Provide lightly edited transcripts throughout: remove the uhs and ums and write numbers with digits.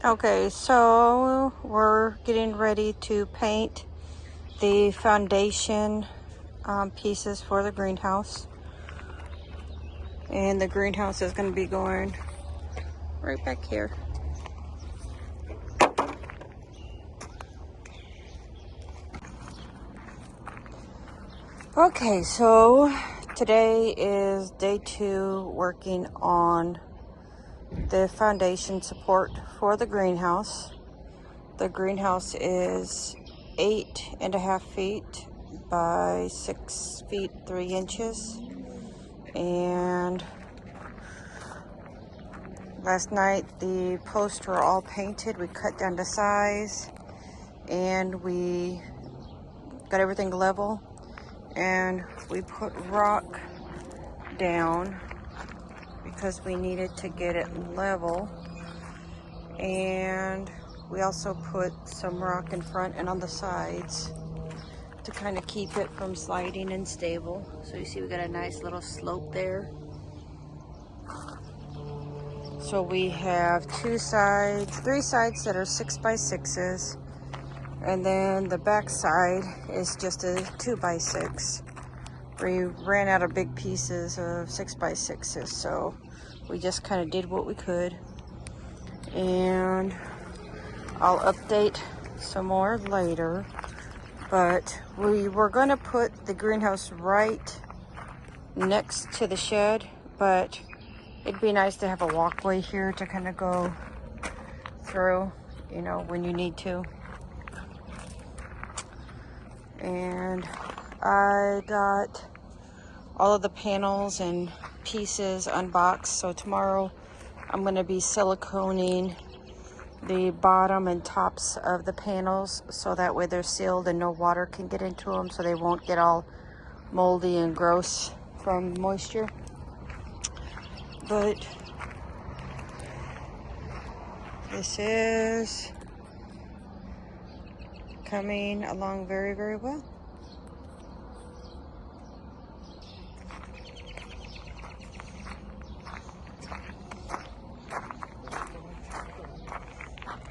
Okay, so we're getting ready to paint the foundation pieces for the greenhouse. And the greenhouse is going to be going right back here. Okay, so today is day 2 working on the foundation support for the greenhouse. The greenhouse is 8.5 feet by 6 feet 3 inches. And last night the posts were all painted. We cut down to size and we got everything level, and we put rock down because we needed to get it level, and we also put some rock in front and on the sides to kind of keep it from sliding and stable. So you see we got a nice little slope there. So we have 3 sides that are 6x6s, and then the back side is just a 2x6. We ran out of big pieces of 6x6s, so we just kind of did what we could. And I'll update some more later, but we were going to put the greenhouse right next to the shed, but it'd be nice to have a walkway here to kind of go through, you know, when you need to. And I got all of the panels and pieces unboxed, so tomorrow I'm going to be siliconing the bottom and tops of the panels so that way they're sealed and no water can get into them, so they won't get all moldy and gross from moisture. But this is coming along very, very well.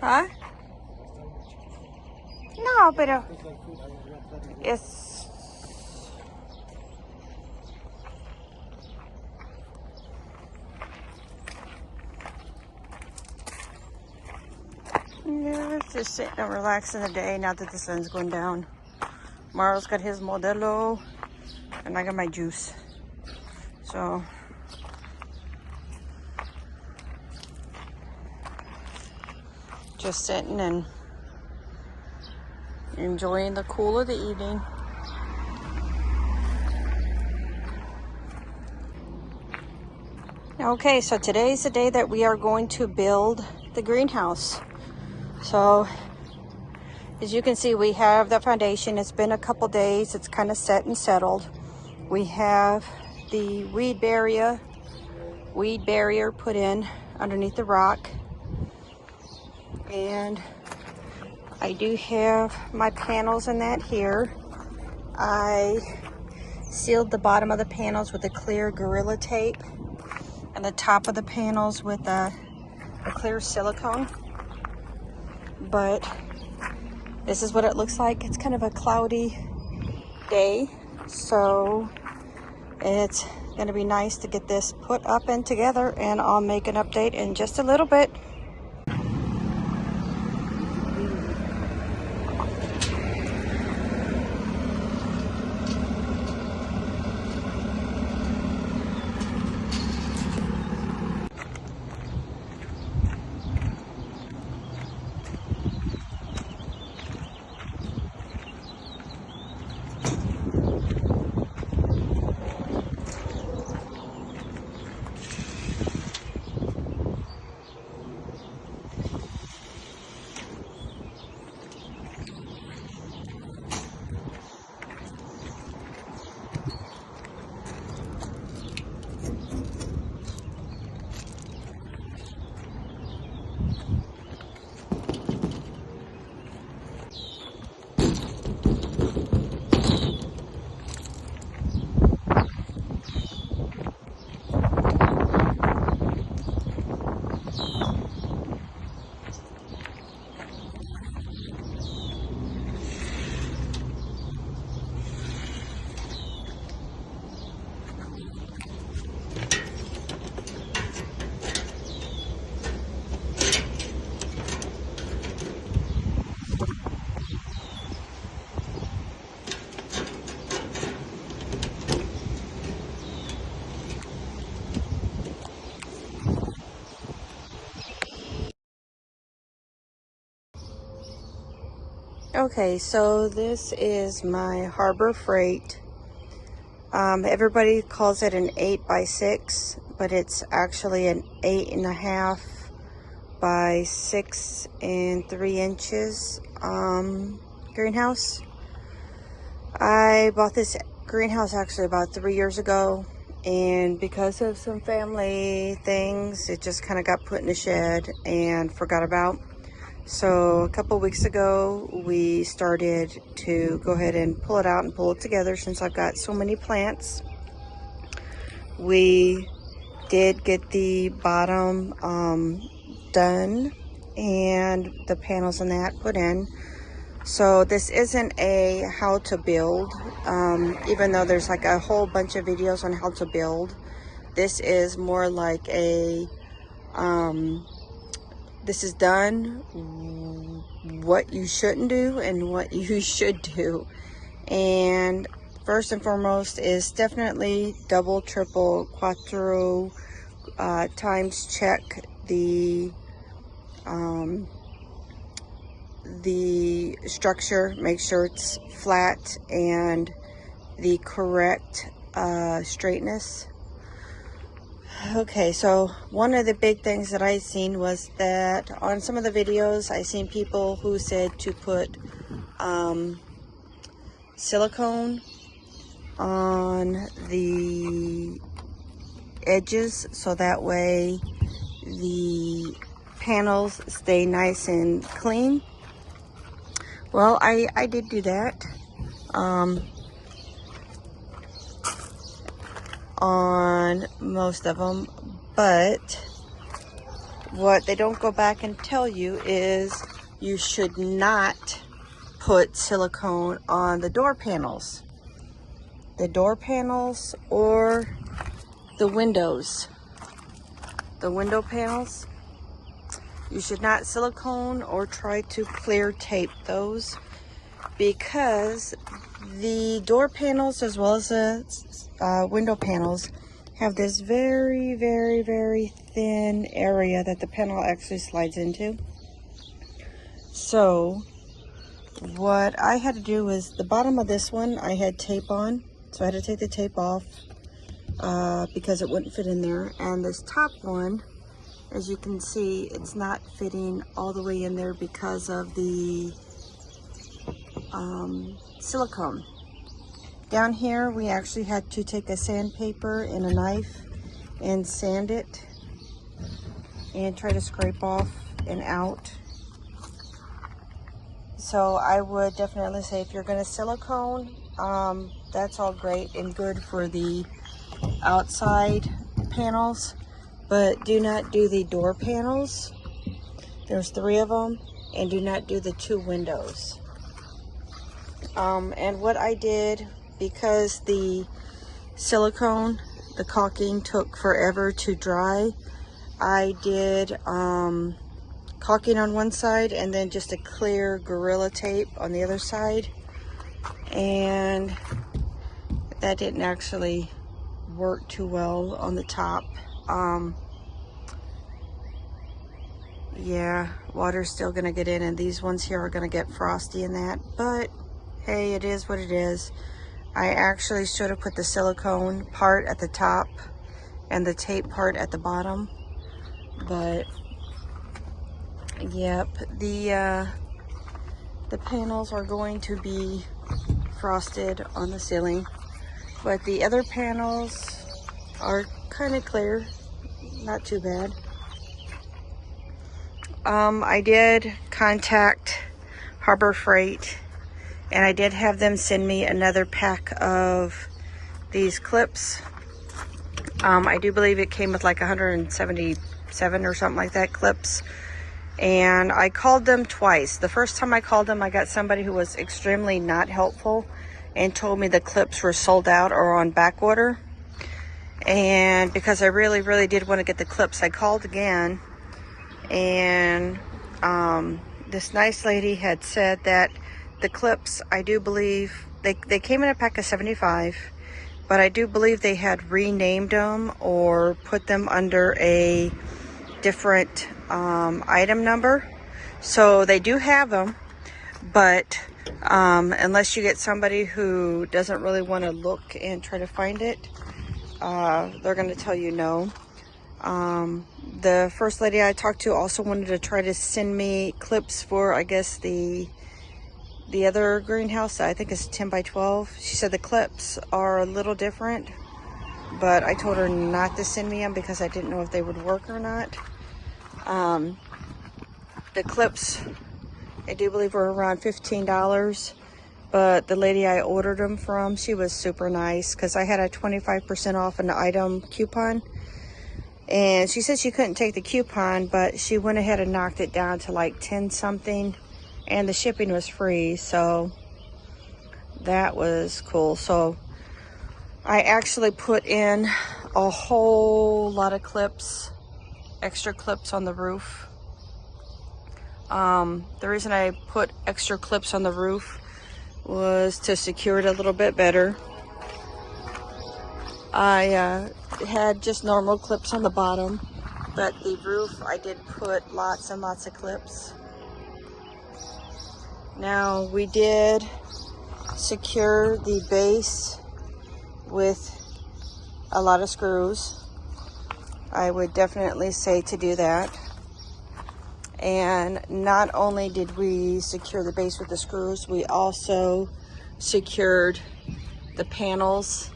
Huh? No, pero es... Yeah, it's just sitting and relaxing the day now that the sun's going down. Marlo's got his Modelo, and I got my juice. So just sitting and enjoying the cool of the evening. Okay, so today's the day that we are going to build the greenhouse. So as you can see, we have the foundation. It's been a couple days. It's kind of set and settled. We have the weed barrier put in underneath the rock. And I do have my panels in that here. I sealed the bottom of the panels with a clear Gorilla Tape and the top of the panels with a clear silicone. But this is what it looks like. It's kind of a cloudy day, so it's going to be nice to get this put up and together, and I'll make an update in just a little bit. Okay, so this is my Harbor Freight. Everybody calls it an 8x6, but it's actually an 8.5 by 6 3 inches greenhouse. I bought this greenhouse actually about 3 years ago, and because of some family things, it just kind of got put in the shed and forgot about. So a couple weeks ago, we started to go ahead and pull it out and pull it together since I've got so many plants. We did get the bottom done and the panels and that put in. So this isn't a how to build, even though there's like a whole bunch of videos on how to build. This is more like a, this is done, what you shouldn't do and what you should do. And first and foremost is definitely double, triple, quattro times check the structure. Make sure it's flat and the correct straightness. Okay, so one of the big things that I seen was that on some of the videos I seen people who said to put silicone on the edges so that way the panels stay nice and clean. Well, I did do that on most of them, but what they don't go back and tell you is you should not put silicone on the door panels. The door panels or the windows. The window panels, you should not silicone or try to clear tape those, because the door panels as well as the window panels have this very, very, very thin area that the panel actually slides into. So what I had to do was the bottom of this one I had tape on, so I had to take the tape off because it wouldn't fit in there. And this top one, as you can see, it's not fitting all the way in there because of the silicone. Down here we actually had to take a sandpaper and a knife and sand it and try to scrape off and out. So I would definitely say if you're going to silicone, that's all great and good for the outside panels, but do not do the door panels. There's 3 of them, and do not do the 2 windows. And what I did, because the silicone, the caulking took forever to dry, I did caulking on one side and then just a clear Gorilla Tape on the other side, and that didn't actually work too well on the top. Yeah, water's still gonna get in, and these ones here are gonna get frosty in that, but hey, it is what it is. I actually should have put the silicone part at the top and the tape part at the bottom, but yep, the panels are going to be frosted on the ceiling, but the other panels are kind of clear, not too bad. I did contact Harbor Freight, and I did have them send me another pack of these clips. I do believe it came with like 177 or something like that clips. And I called them twice. The first time I called them, I got somebody who was extremely not helpful and told me the clips were sold out or on back order. And because I really, really did want to get the clips, I called again. And this nice lady had said that the clips, I do believe, they came in a pack of 75, but I do believe they had renamed them or put them under a different item number. So they do have them, but unless you get somebody who doesn't really want to look and try to find it, they're going to tell you no. The first lady I talked to also wanted to try to send me clips for, I guess, the other greenhouse. I think it's 10 by 12. She said the clips are a little different, but I told her not to send me them because I didn't know if they would work or not. The clips, I do believe, were around $15, but the lady I ordered them from, she was super nice because I had a 25% off an item coupon, and she said she couldn't take the coupon, but she went ahead and knocked it down to like 10 something, and the shipping was free, so that was cool. So I actually put in a whole lot of clips, extra clips on the roof. The reason I put extra clips on the roof was to secure it a little bit better. I had just normal clips on the bottom, but the roof I did put lots and lots of clips. Now we did secure the base with a lot of screws. I would definitely say to do that. And not only did we secure the base with the screws, we also secured the panels.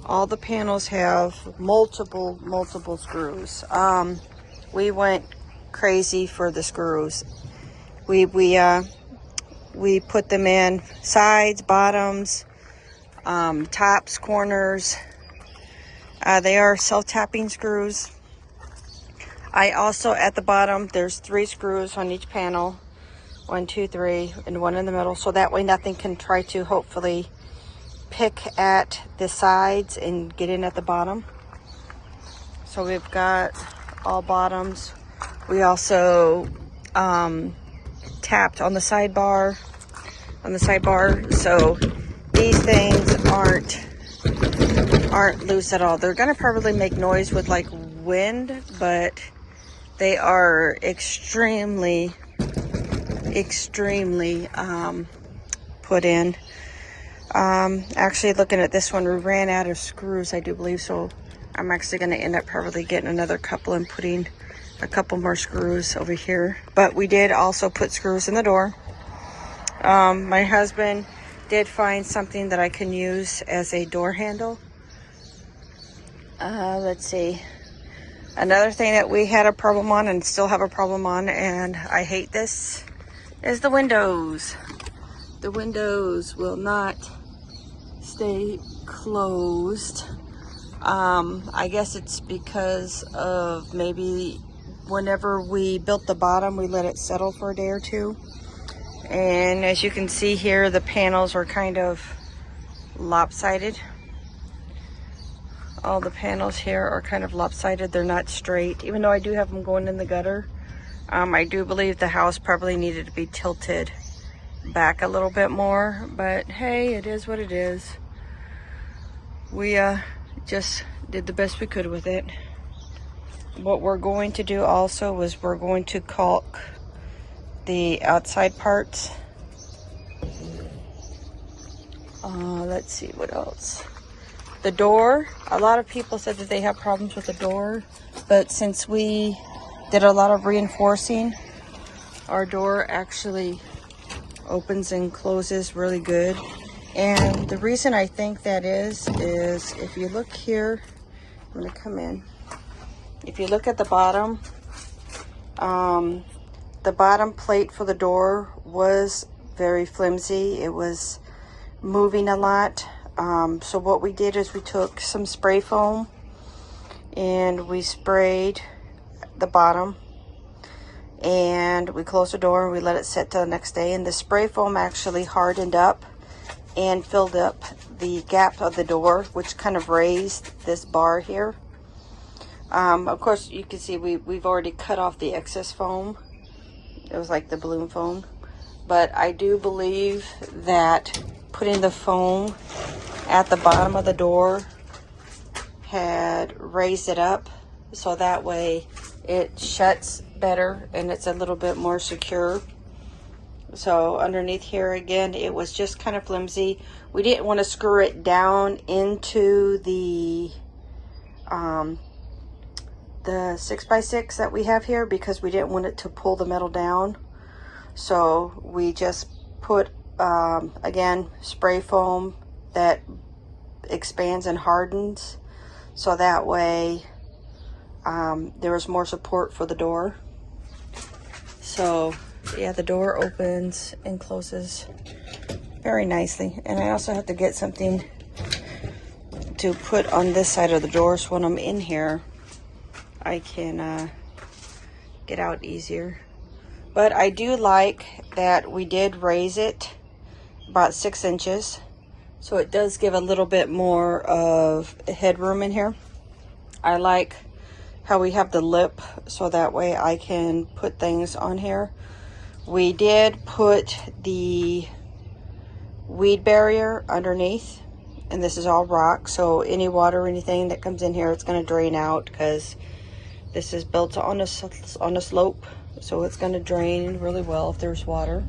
All the panels have multiple screws. We went crazy for the screws. We put them in sides, bottoms, tops, corners. They are self-tapping screws. I also, at the bottom, there's 3 screws on each panel. 1, 2, 3, and 1 in the middle. So that way nothing can try to hopefully pick at the sides and get in at the bottom. So we've got all bottoms. We also tapped on the sidebar. So these things aren't loose at all. They're gonna probably make noise with like wind, but they are extremely put in. Actually, looking at this one, we ran out of screws, I do believe, so I'm actually going to end up probably getting another couple and putting a couple more screws over here. But we did also put screws in the door. My husband did find something that I can use as a door handle. Let's see. Another thing that we had a problem on and still have a problem on, and I hate this, is the windows. The windows will not stay closed. I guess it's because of maybe whenever we built the bottom, we let it settle for a day or two. And as you can see here, the panels are kind of lopsided. All the panels here are kind of lopsided. They're not straight, even though I do have them going in the gutter. I do believe the house probably needed to be tilted back a little bit more, but hey, it is what it is. We just did the best we could with it. What we're going to do also is we're going to caulk the outside parts. Let's see what else. The door, a lot of people said that they have problems with the door, but since we did a lot of reinforcing, our door actually opens and closes really good. And the reason I think that is if you look here, I'm gonna come in. If you look at the bottom plate for the door was very flimsy. It was moving a lot. So what we did is we took some spray foam and we sprayed the bottom, and we closed the door and we let it sit till the next day, and the spray foam actually hardened up and filled up the gap of the door, which kind of raised this bar here. Of course, you can see we've already cut off the excess foam. It was like the balloon foam, but I do believe that putting the foam at the bottom of the door had raised it up, so that way it shuts better and it's a little bit more secure. So underneath here again, it was just kind of flimsy. We didn't want to screw it down into the 6x6 that we have here because we didn't want it to pull the metal down. So we just put again, spray foam that expands and hardens, so that way there was more support for the door. So yeah, the door opens and closes very nicely. And I also have to get something to put on this side of the door, so when I'm in here I can get out easier. But I do like that we did raise it about 6 inches, so it does give a little bit more of headroom in here. I like how we have the lip, so that way I can put things on here. We did put the weed barrier underneath, and this is all rock, so any water or anything that comes in here, it's going to drain out because this is built on a slope, so it's going to drain really well if there's water.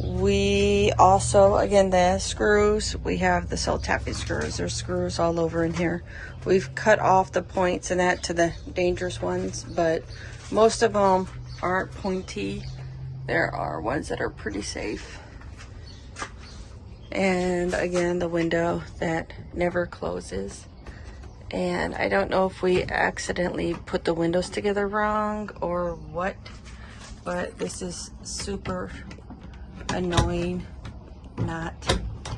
We also, again, the screws, we have the cell tapping screws. There's screws all over in here. We've cut off the points and that to the dangerous ones, but most of them aren't pointy. There are ones that are pretty safe. And again, the window that never closes. And I don't know if we accidentally put the windows together wrong or what, but this is super annoying not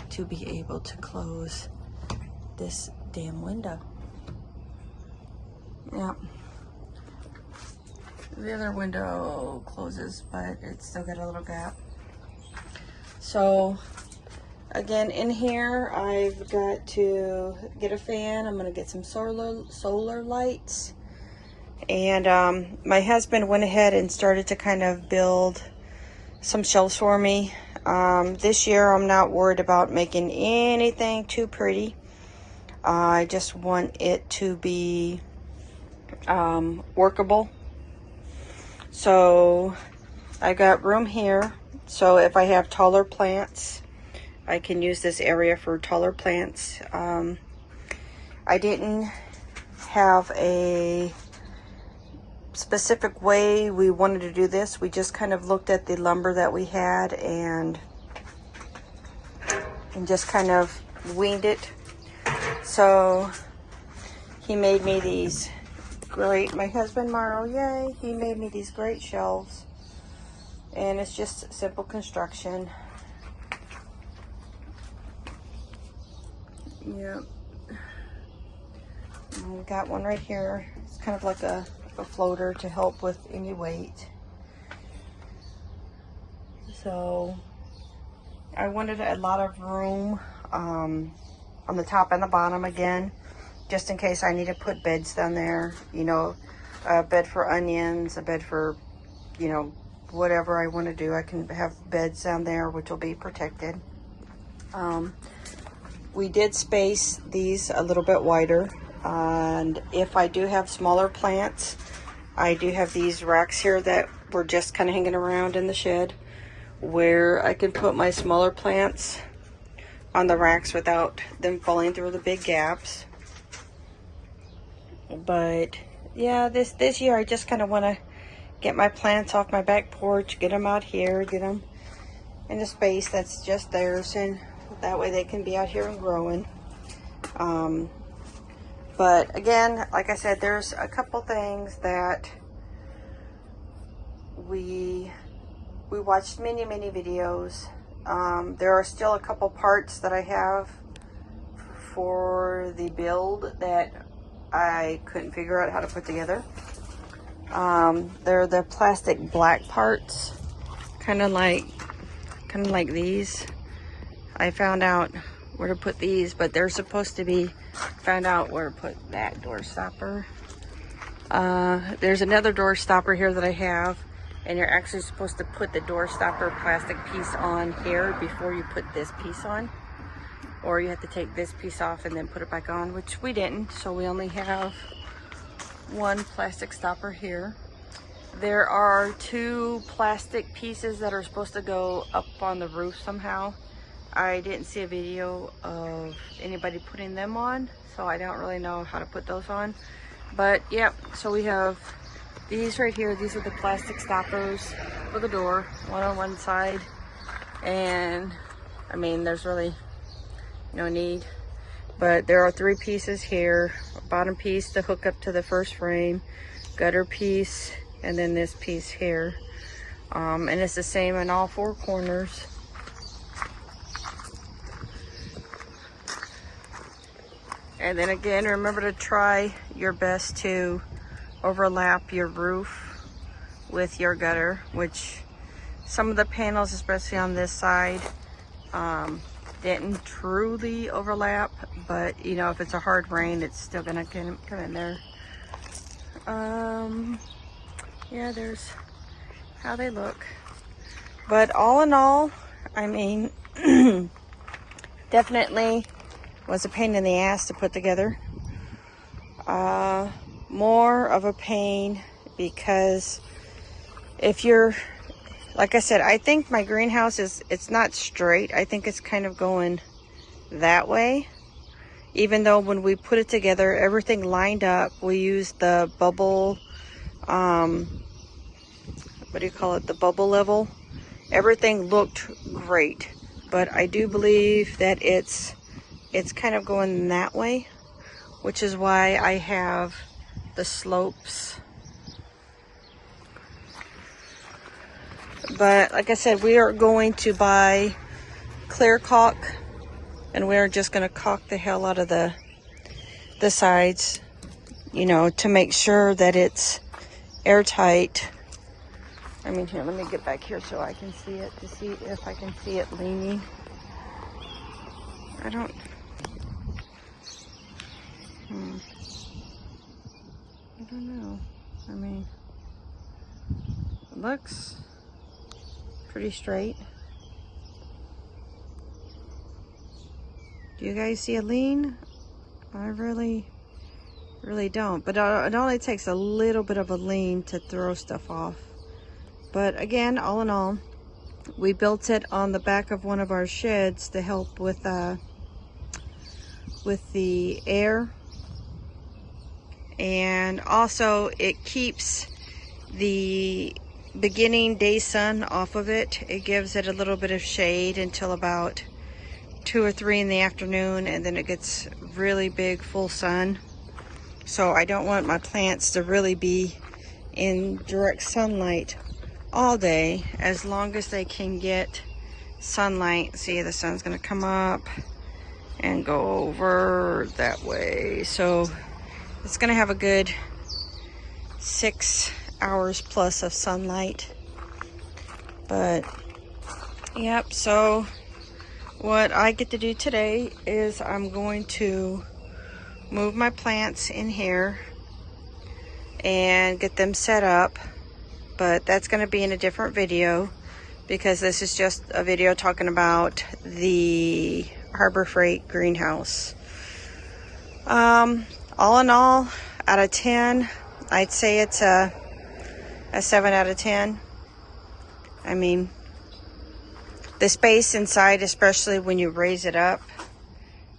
to be able to close this damn window. Yeah. The other window closes, but it's still got a little gap. So again, in here I've got to get a fan. I'm gonna get some solar lights. And my husband went ahead and started to kind of build some shelves for me. This year I'm not worried about making anything too pretty. I just want it to be workable. So I got room here, so if I have taller plants, I can use this area for taller plants. I didn't have a specific way we wanted to do this. We just kind of looked at the lumber that we had and just kind of winged it. So he made me these great, my husband Mauro, yay, he made me these great shelves, and it's just simple construction. Yep. And we got one right here. It's kind of like a floater to help with any weight. So I wanted a lot of room on the top and the bottom again, just in case I need to put beds down there, you know, a bed for onions, a bed for, you know, whatever I want to do. I can have beds down there which will be protected. We did space these a little bit wider, and if I do have smaller plants, I do have these racks here that were just kind of hanging around in the shed where I can put my smaller plants on the racks without them falling through the big gaps. But yeah, this year I just kind of want to get my plants off my back porch, get them out here, get them in a space that's just theirs, and that way they can be out here and growing. But again, like I said, there's a couple things that we watched many videos. There are still a couple parts that I have for the build that I couldn't figure out how to put together. They're the plastic black parts, kind of like these. I found out where to put these, but they're supposed to be, found out where to put that door stopper. There's another door stopper here that I have, and you're actually supposed to put the door stopper plastic piece on here before you put this piece on, or you have to take this piece off and then put it back on, which we didn't, so we only have one plastic stopper here. There are 2 plastic pieces that are supposed to go up on the roof somehow. I didn't see a video of anybody putting them on, so I don't really know how to put those on. But yep, so we have these right here. These are the plastic stoppers for the door, one on one side. And I mean, there's really no need. But there are 3 pieces here. A bottom piece to hook up to the first frame, gutter piece, and then this piece here. And it's the same in all 4 corners. And then again, remember to try your best to overlap your roof with your gutter, which some of the panels, especially on this side, didn't truly overlap, but you know, if it's a hard rain, it's still gonna come in there. Yeah, there's how they look. But all in all, I mean, definitely was a pain in the ass to put together. More of a pain because if you're, like I said, I think my greenhouse it's not straight. I think it's kind of going that way. Even though when we put it together, everything lined up. We used the bubble, what do you call it? The bubble level. Everything looked great. But I do believe that it's kind of going that way, which is why I have the slopes. But like I said, we are going to buy clear caulk, and we're just going to caulk the hell out of the sides, you know, to make sure that it's airtight. I mean, here, let me get back here so I can see it, to see if I can see it leaning. I don't know. I mean, it looks pretty straight. Do you guys see a lean? I really don't. But it only takes a little bit of a lean to throw stuff off. But again, all in all, we built it on the back of one of our sheds to help with the air. And also it keeps the beginning day sun off of it. It gives it a little bit of shade until about 2 or 3 in the afternoon, and then it gets really big full sun. So I don't want my plants to really be in direct sunlight all day, as long as they can get sunlight. See, the sun's gonna come up and go over that way, so it's gonna have a good 6 hours plus of sunlight. But yep, so what I get to do today is I'm going to move my plants in here and get them set up, but that's going to be in a different video because this is just a video talking about the Harbor Freight greenhouse. All in all, out of 10, I'd say it's a 7 out of 10. I mean, the space inside, especially when you raise it up,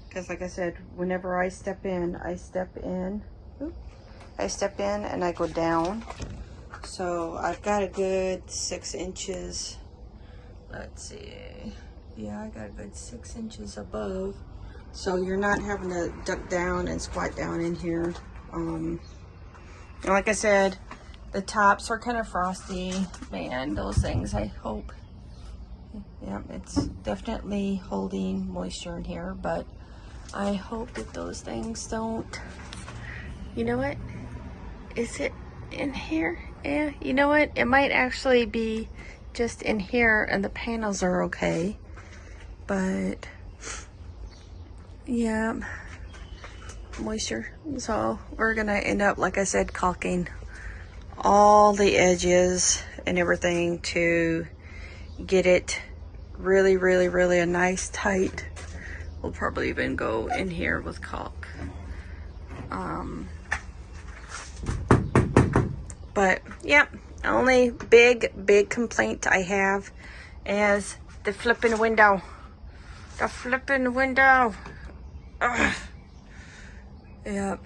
because like I said, whenever I step in and I go down. So I've got a good 6 inches. Let's see. Yeah, I got a good 6 inches above. So you're not having to duck down and squat down in here. And like I said, the tops are kind of frosty. Man, those things, I hope. Yeah, it's definitely holding moisture in here, but I hope that those things don't. You know what? Is it in here? Yeah, you know what? It might actually be just in here and the panels are okay. But yeah, moisture. So we're gonna end up, like I said, caulking all the edges and everything to get it really a nice tight. We'll probably even go in here with caulk. But yeah, Only big complaint I have is the flipping window. The flipping window. Ugh. Yep.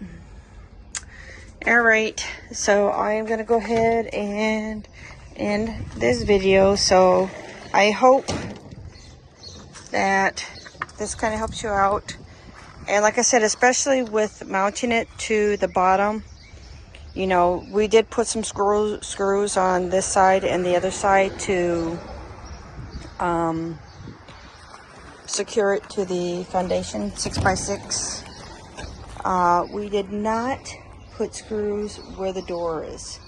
All right, so I'm gonna go ahead and end this video. So I hope that this kind of helps you out. And like I said, especially with mounting it to the bottom, you know, we did put some screws on this side and the other side to secure it to the foundation 6x6. We did not put screws where the door is.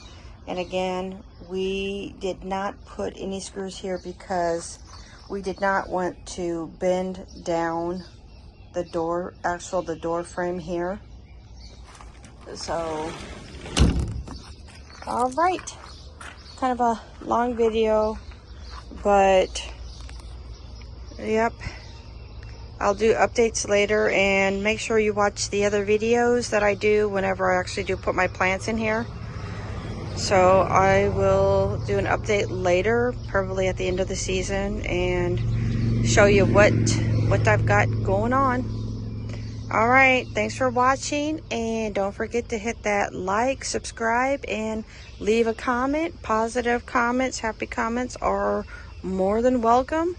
And again, we did not put any screws here because we did not want to bend down the door, the door frame here. So, all right, kind of a long video, but yep, I'll do updates later, and make sure you watch the other videos that I do whenever I actually do put my plants in here. So I will do an update later, probably at the end of the season, and show you what I've got going on. All right, thanks for watching, and don't forget to hit that like, subscribe, and leave a comment. Positive comments, happy comments are more than welcome.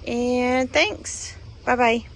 And thanks. Bye-bye.